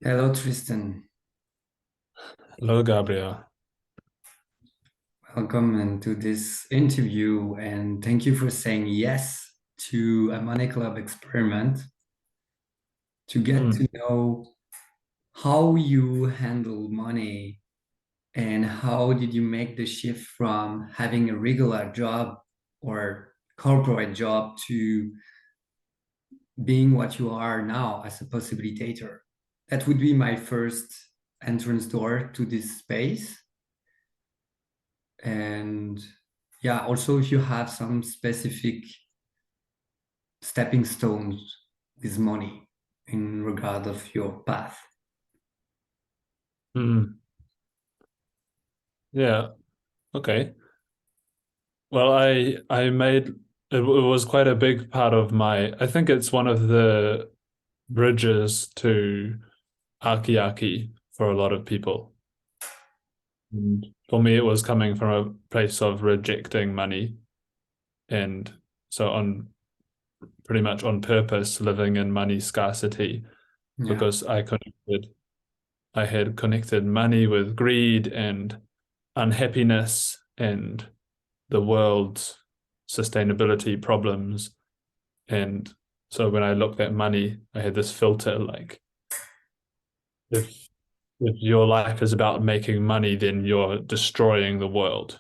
Hello, Tristan. Hello, Gabriel. Welcome to this interview, and thank you for saying yes to a Money Club experiment to get to Mm, know how you handle money and how did you make the shift from having a regular job or corporate job to being what you are now as a possibilitator. That would be my first entrance door to this space. And yeah, also if you have some specific stepping stones with money in regard of your path. mm. Yeah. Okay. Well, I made it was quite a big part of my. I think it's one of the bridges to Archiarchy for a lot of people. And for me, it was coming from a place of rejecting money, and so on pretty much on purpose living in money scarcity Yeah, because I had connected money with greed and unhappiness and the world's sustainability problems. And so when I looked at money, I had this filter like if if your life is about making money, then you're destroying the world.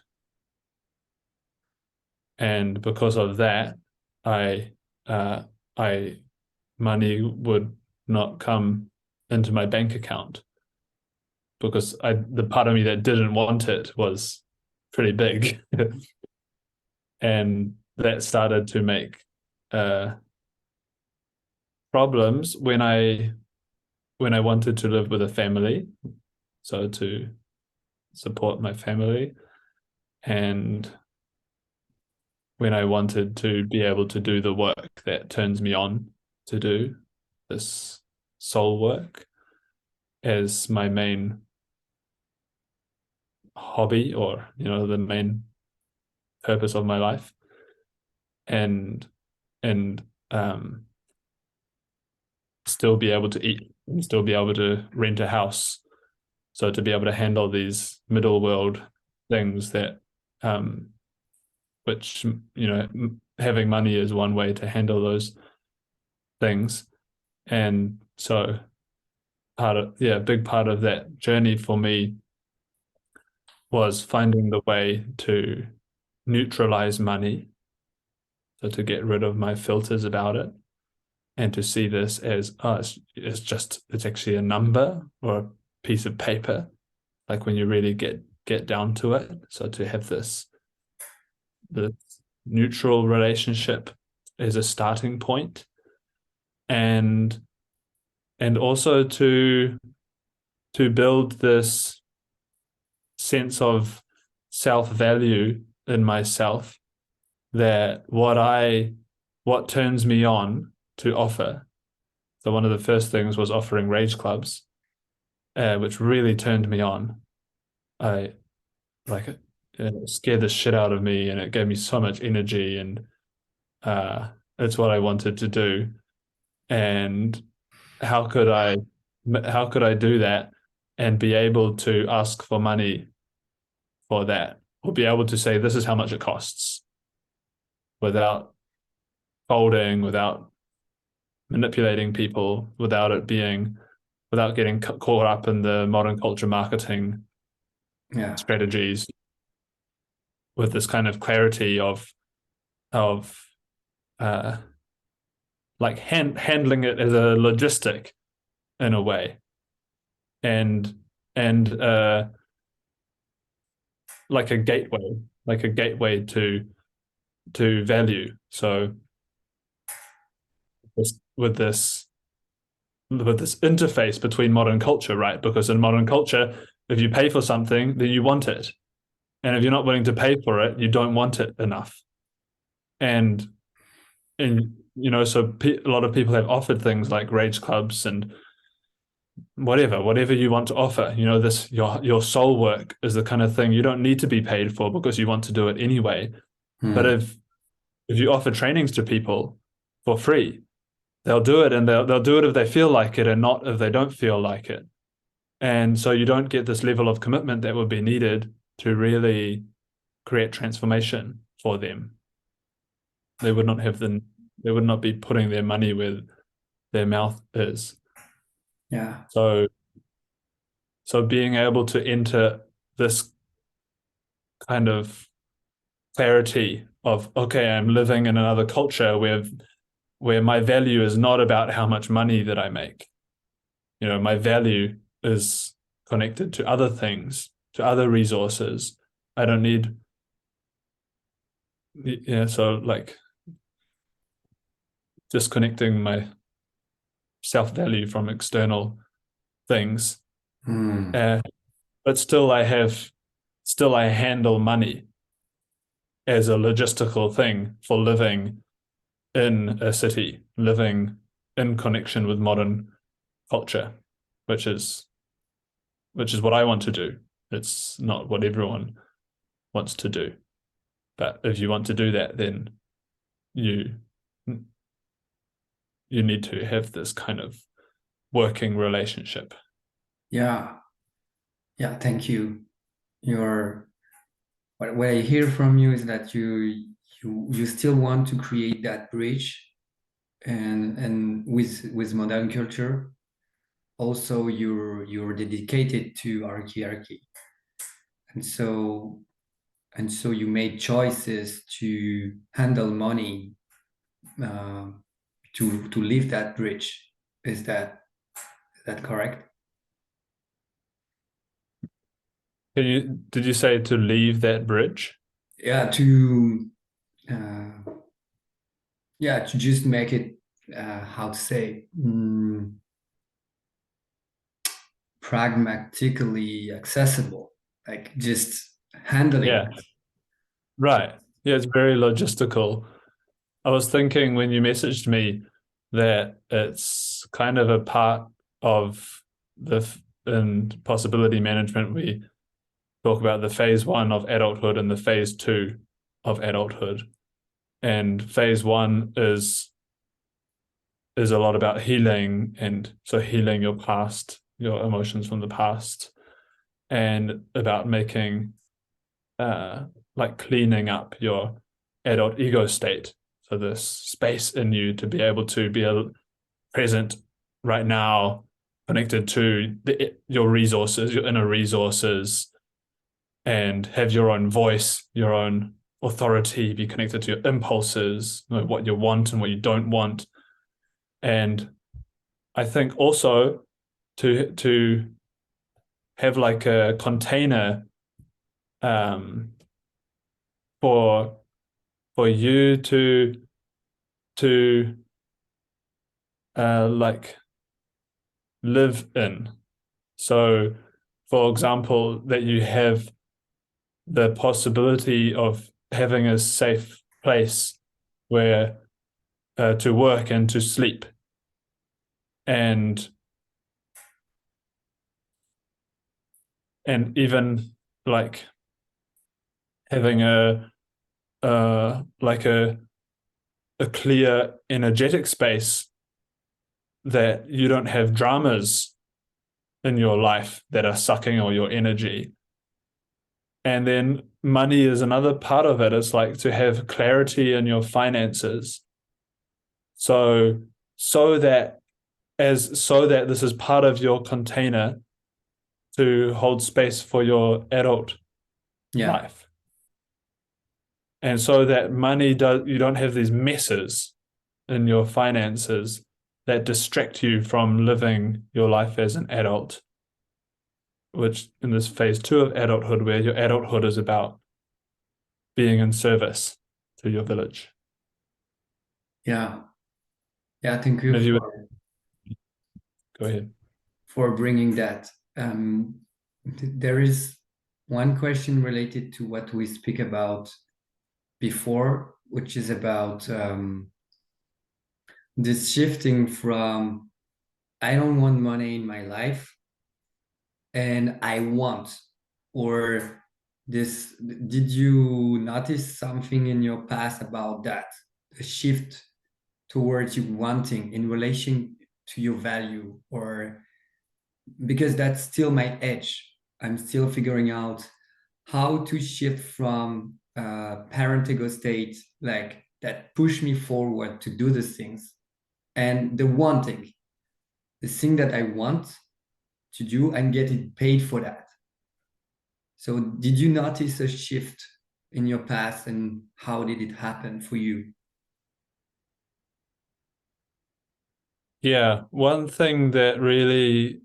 And because of that, I uh I money would not come into my bank account because the part of me that didn't want it was pretty big. And that started to make uh problems when I wanted to live with a family, so to support my family, and when I wanted to be able to do the work that turns me on to do this soul work as my main hobby or the main purpose of my life and and still be able to eat and still be able to rent a house. So to be able to handle these middle world things that, which, having money is one way to handle those things. And so a big part of that journey for me was finding the way to neutralize money. So to get rid of my filters about it and to see this as, it's actually a number or a piece of paper, like when you really get down to it. So to have the neutral relationship as a starting point, and also to build this sense of self-value in myself, that what turns me on to offer. So one of the first things was offering rage clubs, which really turned me on. I like it scared the shit out of me, and it gave me so much energy, and it's what I wanted to do. And how could I how could I do that and be able to ask for money for that, or be able to say this is how much it costs without folding, without manipulating people, without getting caught up in the modern culture marketing yeah, strategies, with this kind of clarity of uh like handling it as a logistic in a way, and and like a gateway, to value. So with this interface between modern culture, right? Because in modern culture, if you pay for something, then you want it, and if you're not willing to pay for it, you don't want it enough. And so a lot of people have offered things like rage clubs and whatever you want to offer. This your soul work is the kind of thing you don't need to be paid for because you want to do it anyway. But hmm, if you offer trainings to people for free, they'll do it, and they'll do it if they feel like it and not if they don't feel like it. And so you don't get this level of commitment that would be needed to really create transformation for them. They would not have they would not be putting their money where their mouth is. Yeah. So being able to enter this kind of clarity of, okay, I'm living in another culture where my value is not about how much money that I make. You know, my value is connected to other things, to other resources. I don't need, yeah, so like disconnecting my self-value from external things. Hmm. Uh, but still I handle money as a logistical thing for living in a city, living in connection with modern culture, which is what I want to do. It's not what everyone wants to do. But if you want to do that, then you you need to have this kind of working relationship. Yeah. Yeah. Thank you. Your what I hear from you is that you still want to create that bridge and with modern culture. Also, you're dedicated to archiarchy, and so you made choices to handle money uh, to leave that bridge. Is that correct? Did you say to leave that bridge? Yeah, uh, to just make it how to say pragmatically accessible, like just handling Yeah, right. Yeah, it's very logistical. I was thinking when you messaged me that it's kind of a part of the in possibility management, we talk about the phase one of adulthood and the phase two of adulthood. And phase one is a lot about healing, and so healing your past, your emotions from the past, and about making uh like cleaning up your adult ego state. So this space in you to be able to be present right now, connected to your resources, your inner resources, and have your own voice, your own authority, be connected to your impulses, you know, what you want and what you don't want. And I think also to have like a container um, for you to like live in. So, for example, that you have the possibility of having a safe place where to work and to sleep, and even like having like a clear energetic space that you don't have dramas in your life that are sucking all your energy. And then money is another part of it. It's like to have clarity in your finances. So so that so that this is part of your container to hold space for your adult Yeah, life. And so that money does you don't have these messes in your finances that distract you from living your life as an adult, which in this phase two of adulthood, where your adulthood is about being in service to your village. yeah, yeah. Thank you Maybe you would go ahead. for bringing that. There is one question related to what we speak about before, which is about this shifting from I don't want money in my life and I want, or this, did you notice something in your past about that? A shift towards you wanting in relation to your value, or because that's still my edge. I'm still figuring out how to shift from parent ego state, like that push me forward to do these things, and the wanting, the thing that I want to do and getting paid for that. So did you notice a shift in your past, and how did it happen for you? Yeah, one thing that really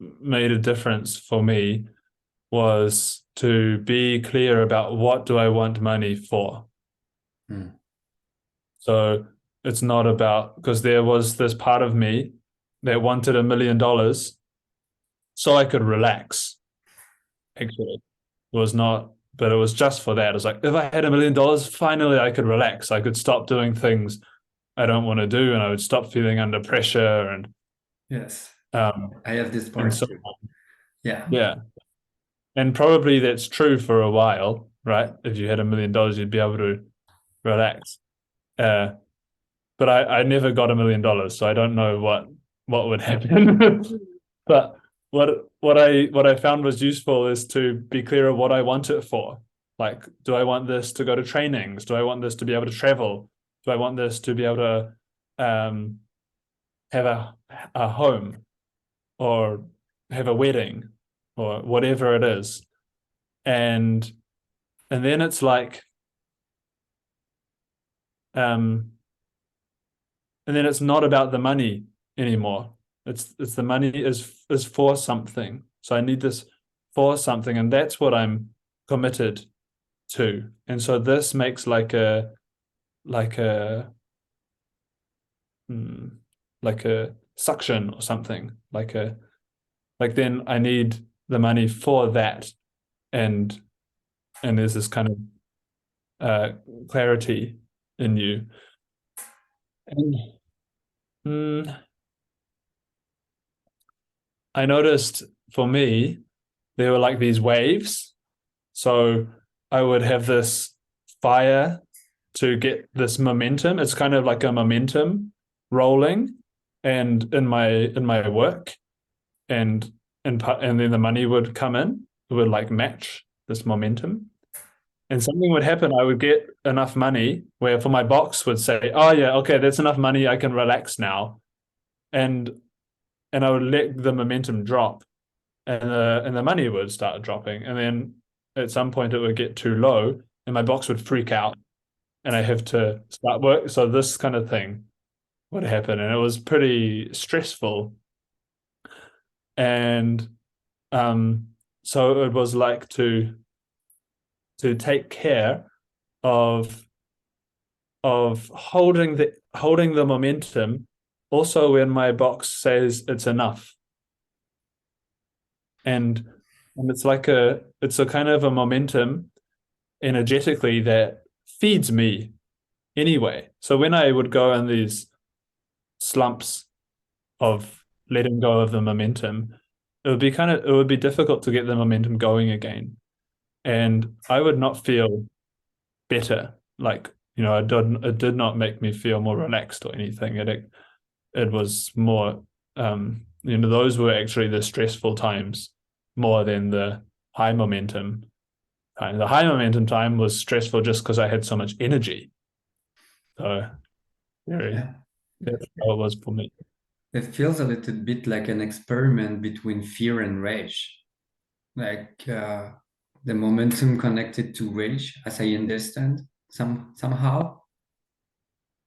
made a difference for me was to be clear about what do I want money for. Hmm. So it's not about, because there was this part of me that wanted $1 million so I could relax. Actually, it was not, but it was just for that. It's like if I had $1 million, finally I could relax. I could stop doing things I don't want to do, and I would stop feeling under pressure Yes, um I have this and part so too. Yeah. yeah. And probably that's true for a while, right? If you had $1 million, you'd be able to relax. Uh, but I never got $1 million, so I don't know what would happen. But what I found was useful is to be clear of what I want it for. Like, do I want this to go to trainings? Do I want this to be able to travel? Do I want this to be able to have a home or have a wedding or whatever it is? And and then it's like um and then it's not about the money anymore. It's the money is for something. So I need this for something, and that's what I'm committed to. And so this makes like a hmm, like a suction or something. Like then I need the money for that, and and there's this kind of uh clarity in you. And mm, I noticed for me there were like these waves. So I would have this fire to get this momentum. It's kind of like a momentum rolling, and in my work, and and then the money would come in. It would like match this momentum. And something would happen. I would get enough money where for my box would say, "Oh yeah, okay, that's enough money. I can relax now." And and I would let the momentum drop, and the money would start dropping, and then at some point it would get too low, and my box would freak out, and I have to start work. So this kind of thing would happen, and it was pretty stressful. And um, so it was like to take care of holding the momentum, also when my box says it's enough, and and it's a kind of a momentum energetically that feeds me anyway. So when I would go in these slumps of letting go of the momentum, it would be difficult to get the momentum going again. And I would not feel better. Like, it did not make me feel more relaxed or anything. It was more those were actually the stressful times more than the high momentum time. The high momentum time was stressful just because I had so much energy. So very, Yeah. that's how it was for me. It feels a little bit like an experiment between fear and rage, like the momentum connected to rage, as I understand, somehow,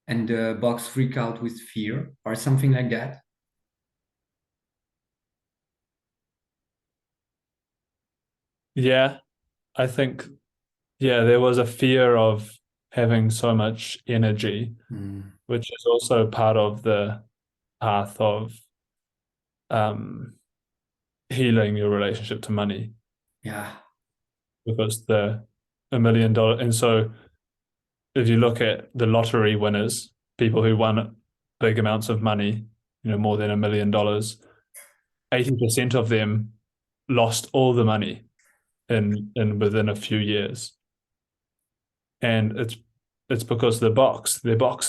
and the box freak out with fear or something like that. Yeah, I think, yeah, there was a fear of having so much energy, Mm, which is also part of the path of um, healing your relationship to money, yeah, because the $1 million. And so if you look at the lottery winners, people who won big amounts of money, more than $1 million, 80% of them lost all the money in within a few years. And it's because their box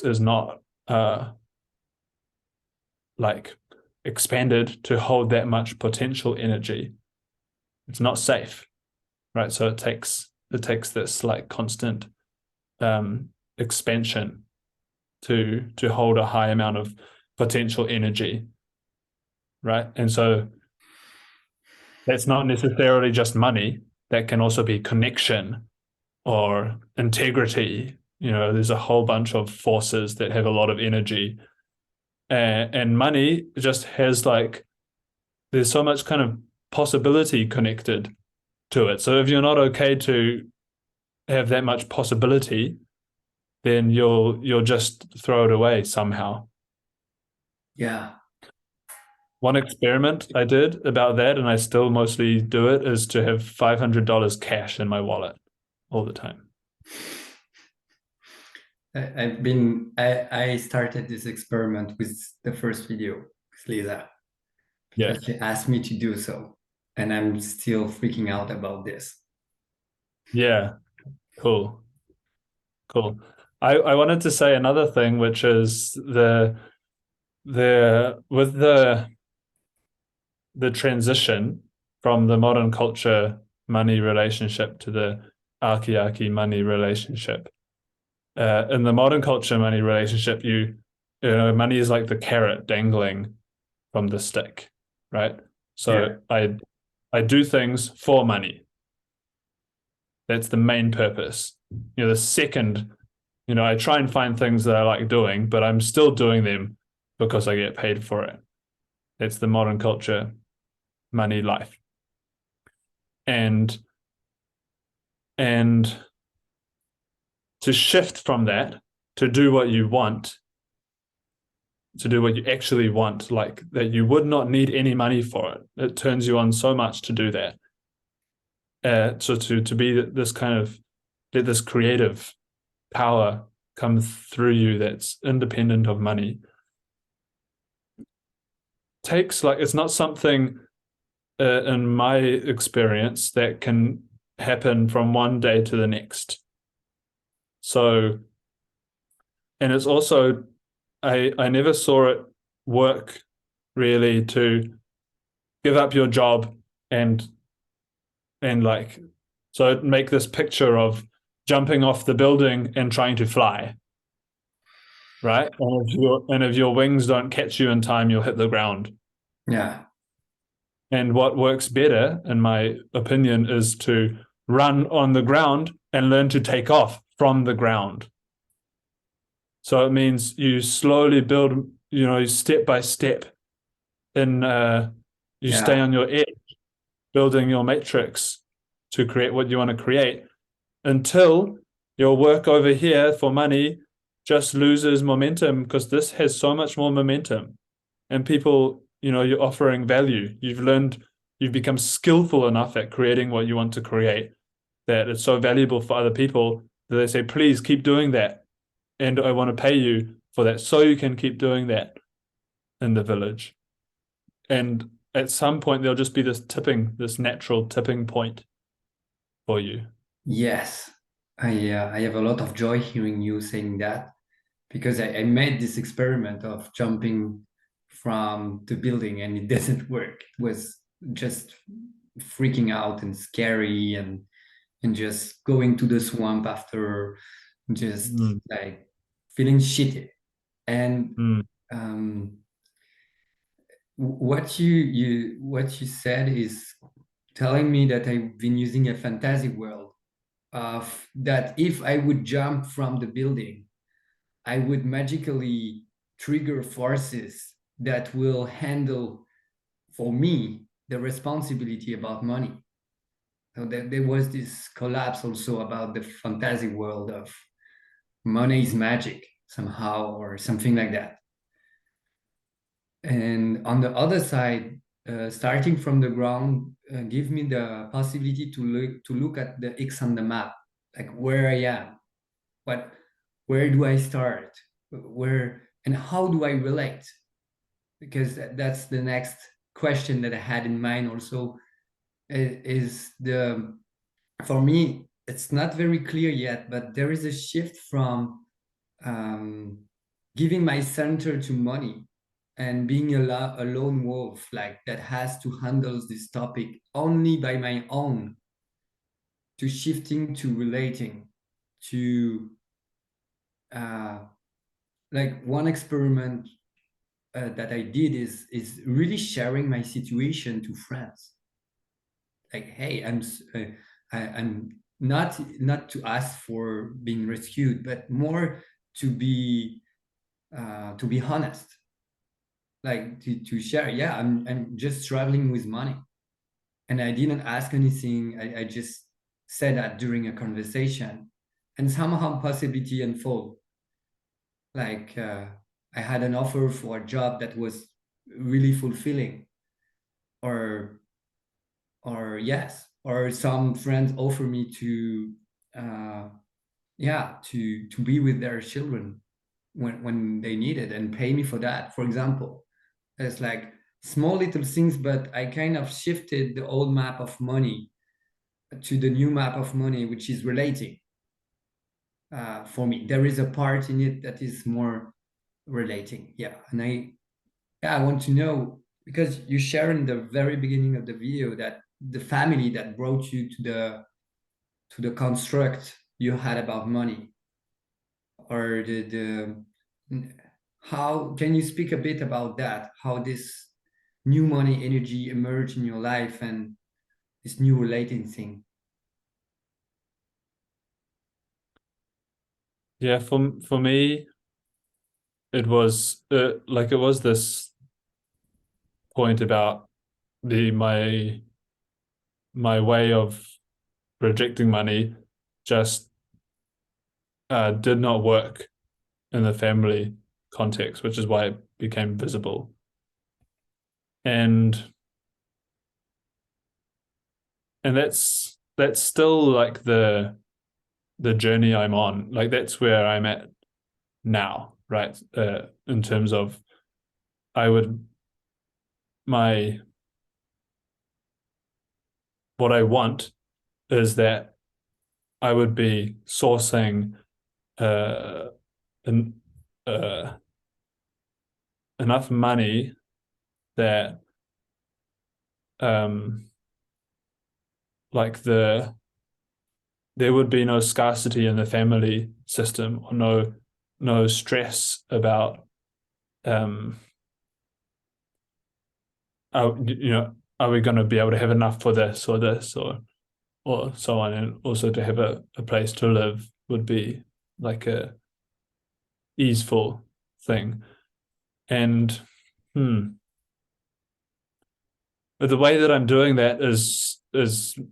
is not like expanded to hold that much potential energy. It's not safe, right? So it takes this like constant expansion to hold a high amount of potential energy, right? And so that's not necessarily just money. That can also be connection or integrity. There's a whole bunch of forces that have a lot of energy, and money just has like there's so much kind of possibility connected to it. So if you're not okay to have that much possibility, then you'll just throw it away somehow. Yeah. One experiment I did about that, and I still mostly do it, is to have $500 cash in my wallet all the time. I started this experiment with the first video with Lisa Yeah. because she asked me to do so, and I'm still freaking out about this. Yeah. Cool. Cool. I wanted to say another thing, which is the with the transition from the modern culture money relationship to the archiarchy money relationship. In the modern culture money relationship, money is like the carrot dangling from the stick, right? Yeah. So I do things for money. That's the main purpose. The second, I try and find things that I like doing, but I'm still doing them because I get paid for it. That's the modern culture money life. And and to shift from that to do what you want, to do what you actually want, like that you would not need any money for it. It turns you on so much to do that. So to be this kind of let this creative power come through you that's independent of money takes like it's not something in my experience that can happen from one day to the next. So, and it's also I never saw it work really to give up your job and like so make this picture of jumping off the building and trying to fly, right? And if your wings don't catch you in time, you'll hit the ground. Yeah. And what works better, in my opinion, is to run on the ground and learn to take off from the ground. So it means you slowly build, step by step. You stay Yeah. on your edge, building your matrix to create what you want to create until your work over here for money just loses momentum because this has so much more momentum. And people, you're offering value. You've become skillful enough at creating what you want to create that it's so valuable for other people that they say, please keep doing that. And I want to pay you for that so you can keep doing that in the village. And at some point, there'll just be this natural tipping point for you. Yes. I have a lot of joy hearing you saying that because I made this experiment of jumping from the building and it doesn't work. It was just freaking out and scary and just going to the swamp after just Mm, like feeling shitty. And mm, um, what you said is telling me that I've been using a fantasy world of that if I would jump from the building, I would magically trigger forces that will handle for me the responsibility about money. So there was this collapse also about the fantasy world of money is magic somehow or something like that. And on the other side, starting from the ground, give me the possibility to look at the X on the map, like where I am, what where do I start, where and how do I relate? Because that's the next question that I had in mind also is the for me it's not very clear yet, but there is a shift from um, giving my center to money and being a lone wolf like that has to handle this topic only by my own, to shifting to relating to uh, like one experiment that I did is really sharing my situation to friends. Like, hey, I'm not to ask for being rescued, but more to be honest, like to share. Yeah, I'm just struggling with money, and I didn't ask anything. I just said that during a conversation, and somehow possibility unfold. Like I had an offer for a job that was really fulfilling, or yes, or some friends offer me to uh, yeah to be with their children when they need it and pay me for that, for example. It's like small little things, but I kind of shifted the old map of money to the new map of money, which is relating. For me, there is a part in it that is more relating. Yeah, and I want to know, because you share in the very beginning of the video that the family that brought you to the construct you had about money, or the how can you speak a bit about that, how this new money energy emerged in your life and this new relating thing? Yeah, for me, it was like it was this point about the my way of rejecting money just did not work in the family context, which is why it became visible. And that's still like the journey I'm on. Like that's where I'm at now, right? In terms of I would my what I want is that I would be sourcing uh, en- uh, enough money that um, like there would be no scarcity in the family system, or no stress about um, are we going to be able to have enough for this or so on, and also to have a place to live would be like a easeful thing. And hmm, but the way that I'm doing that is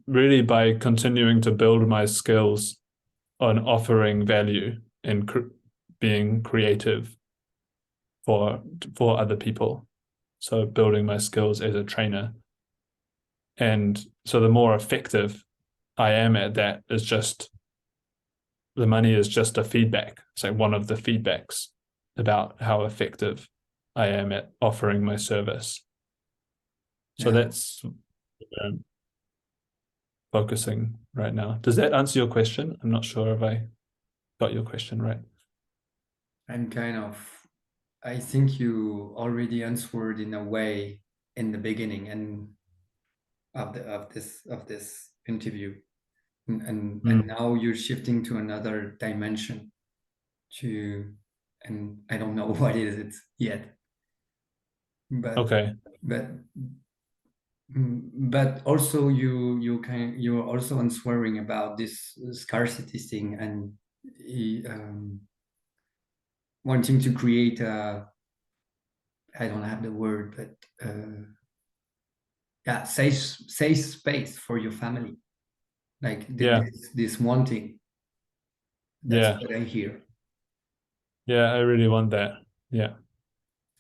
really by continuing to build my skills on offering value and being creative for for other people. So building my skills as a trainer. And so the more effective I am at that is just the money is just a feedback. It's like one of the feedbacks about how effective I am at offering my service. So Yeah, that's focusing right now. Does that answer your question? I'm not sure if I got your question right. I'm kind of, I think you already answered in a way in the beginning and of this interview, and Mm, now you're shifting to another dimension, to, and I don't know what is it yet, but okay. but but also you're also unswearing about this scarcity thing, and wanting to create a, I don't have the word, but yeah, safe space for your family, like Yeah. this wanting. That's Yeah. what I hear. Yeah. I really want that. Yeah.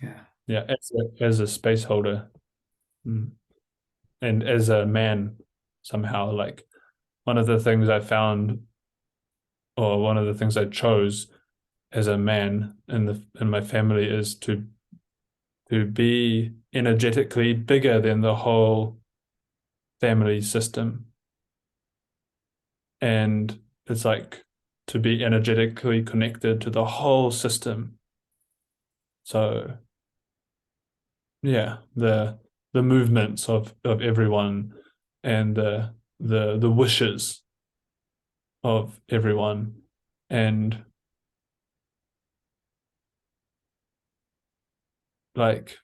Yeah, Yeah. As a space holder. Mm. And as a man, somehow, like one of the things I found, or one of the things I chose as a man in my family is to be energetically bigger than the whole family system. and it's like to be energetically connected to the whole system. So yeah, the movements of everyone and the wishes of everyone, and like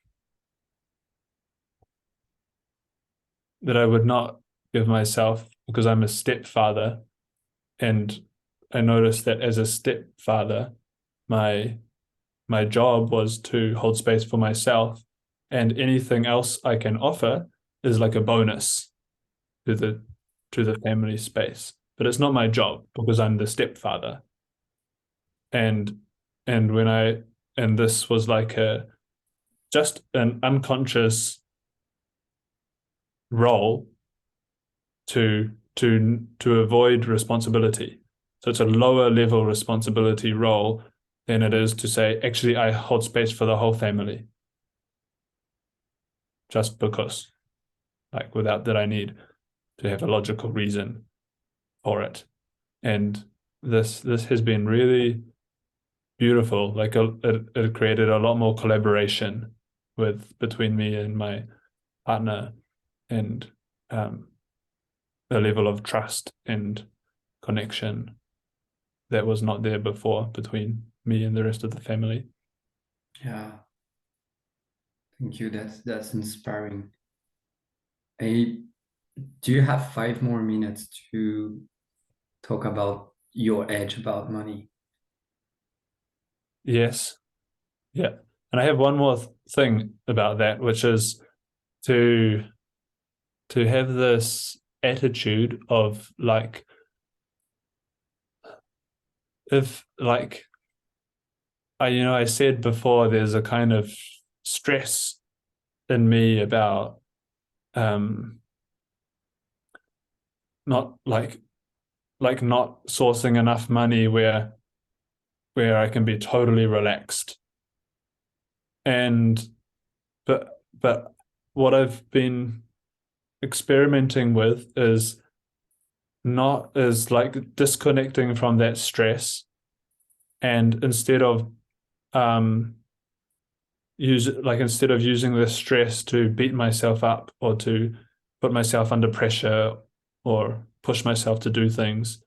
that I would not give myself, because I'm a stepfather, and I noticed that as a stepfather, my my job was to hold space for myself, and anything else I can offer is like a bonus to the family space. But it's not my job because I'm the stepfather. And and when I and this was like a just an unconscious role to avoid responsibility. So it's a lower level responsibility role than it is to say, actually, I hold space for the whole family just because, like, without that I need to have a logical reason for it. And this has been really beautiful. Like it created a lot more collaboration with between me and my partner, and um, a level of trust and connection that was not there before between me and the rest of the family. Yeah, thank you. That's inspiring. I, do you have 5 more minutes to talk about your edge about money? Yes, yeah. And I have one more thing about that, which is to to have this attitude of like, if like I said before, there's a kind of stress in me about um not not sourcing enough money where I can be totally relaxed. And but what I've been experimenting with is like disconnecting from that stress, and um instead of using the stress to beat myself up or to put myself under pressure or push myself to do things,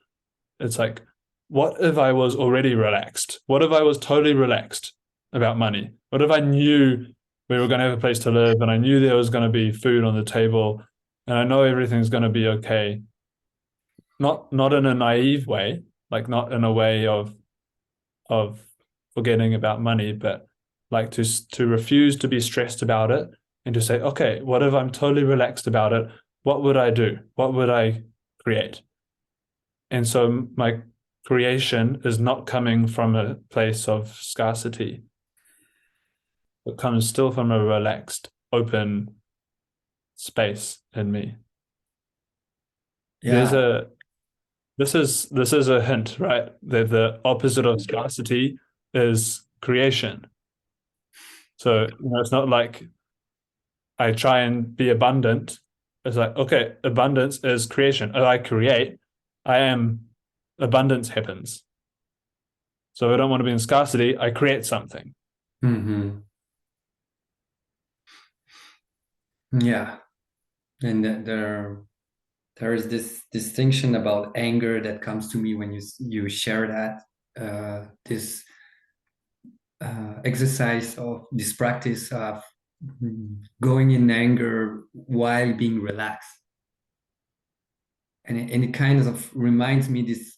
it's like, what if I was already relaxed? What if I was totally relaxed about money? What if I knew we were going to have a place to live, and I knew there was going to be food on the table, and I know everything's going to be okay? Not in a naive way, like not in a way of forgetting about money, but like to refuse to be stressed about it, and to say, okay, what if I'm totally relaxed about it? What would I do? What would I create? And so my creation is not coming from a place of scarcity. It comes still from a relaxed, open space in me. There's Yeah, a this is a hint, right? That the opposite of scarcity is creation. So it's not like I try and be abundant. It's like, okay, abundance is creation. If I create, I am abundance happens. So I don't want to be in scarcity. I create something. hmm, yeah. And there is this distinction about anger that comes to me when you share that this exercise of this practice of going in anger while being relaxed, and it kind of reminds me this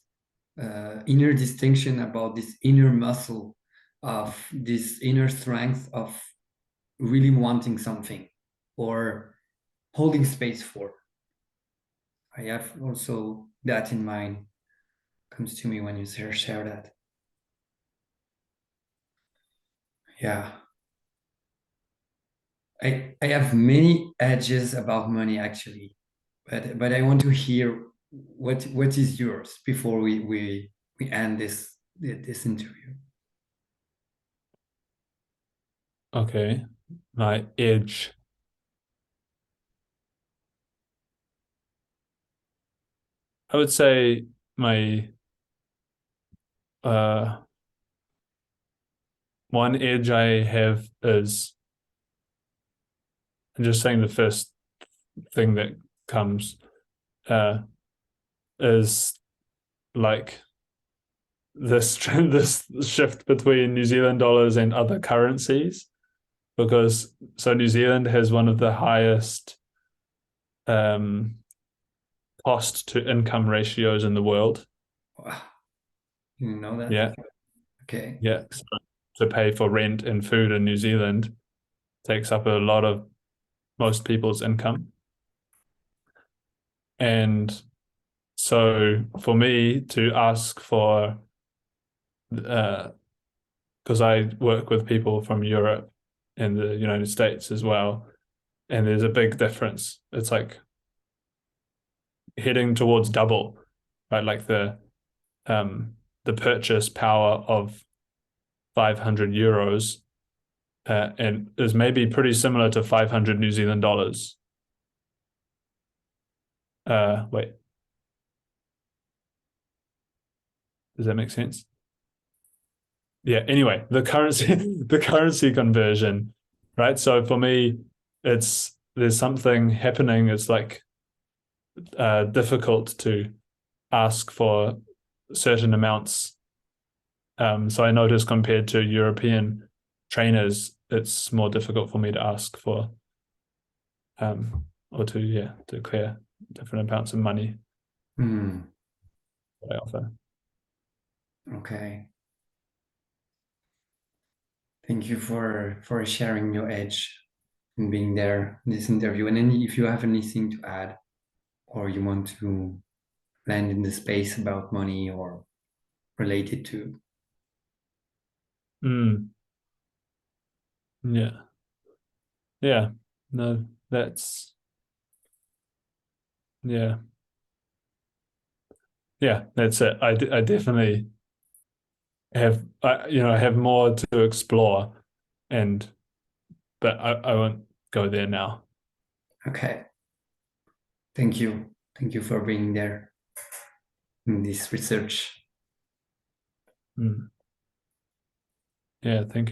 inner distinction about this inner muscle of this inner strength of really wanting something or holding space for. I have also that in mind, comes to me when you share that. Yeah. I have many edges about money actually, but I want to hear what is yours before we end this interview. Okay. My edge. I would say my uh one edge I have is, I'm just saying the first thing that comes uh is like this this shift between New Zealand dollars and other currencies, because so New Zealand has one of the highest um cost to income ratios in the world. Wow. You know that? Yeah, Okay. yeah. So to pay for rent and food in New Zealand takes up a lot of most people's income. And so for me to ask for, because I work with people from Europe and the United States as well, and there's a big difference. It's like heading towards double, right? Like um the purchase power of 500 euros and is maybe pretty similar to 500 New Zealand dollars. Wait, does that make sense? Yeah. Anyway, the currency, the currency conversion, right? So for me, it's there's something happening. It's like difficult to ask for certain amounts. So I notice compared to European trainers, it's more difficult for me to ask for or to to clear different amounts of money Hmm. that I offer. Okay. Thank you for sharing your edge and being there in this interview. And then if you have anything to add or you want to land in the space about money or related to. Mm, yeah. Yeah. No, that's yeah. Yeah, that's it. I definitely have I have more to explore, and but I won't go there now. Okay. Thank you. Thank you for being there in this research. Mm. Yeah, thank you.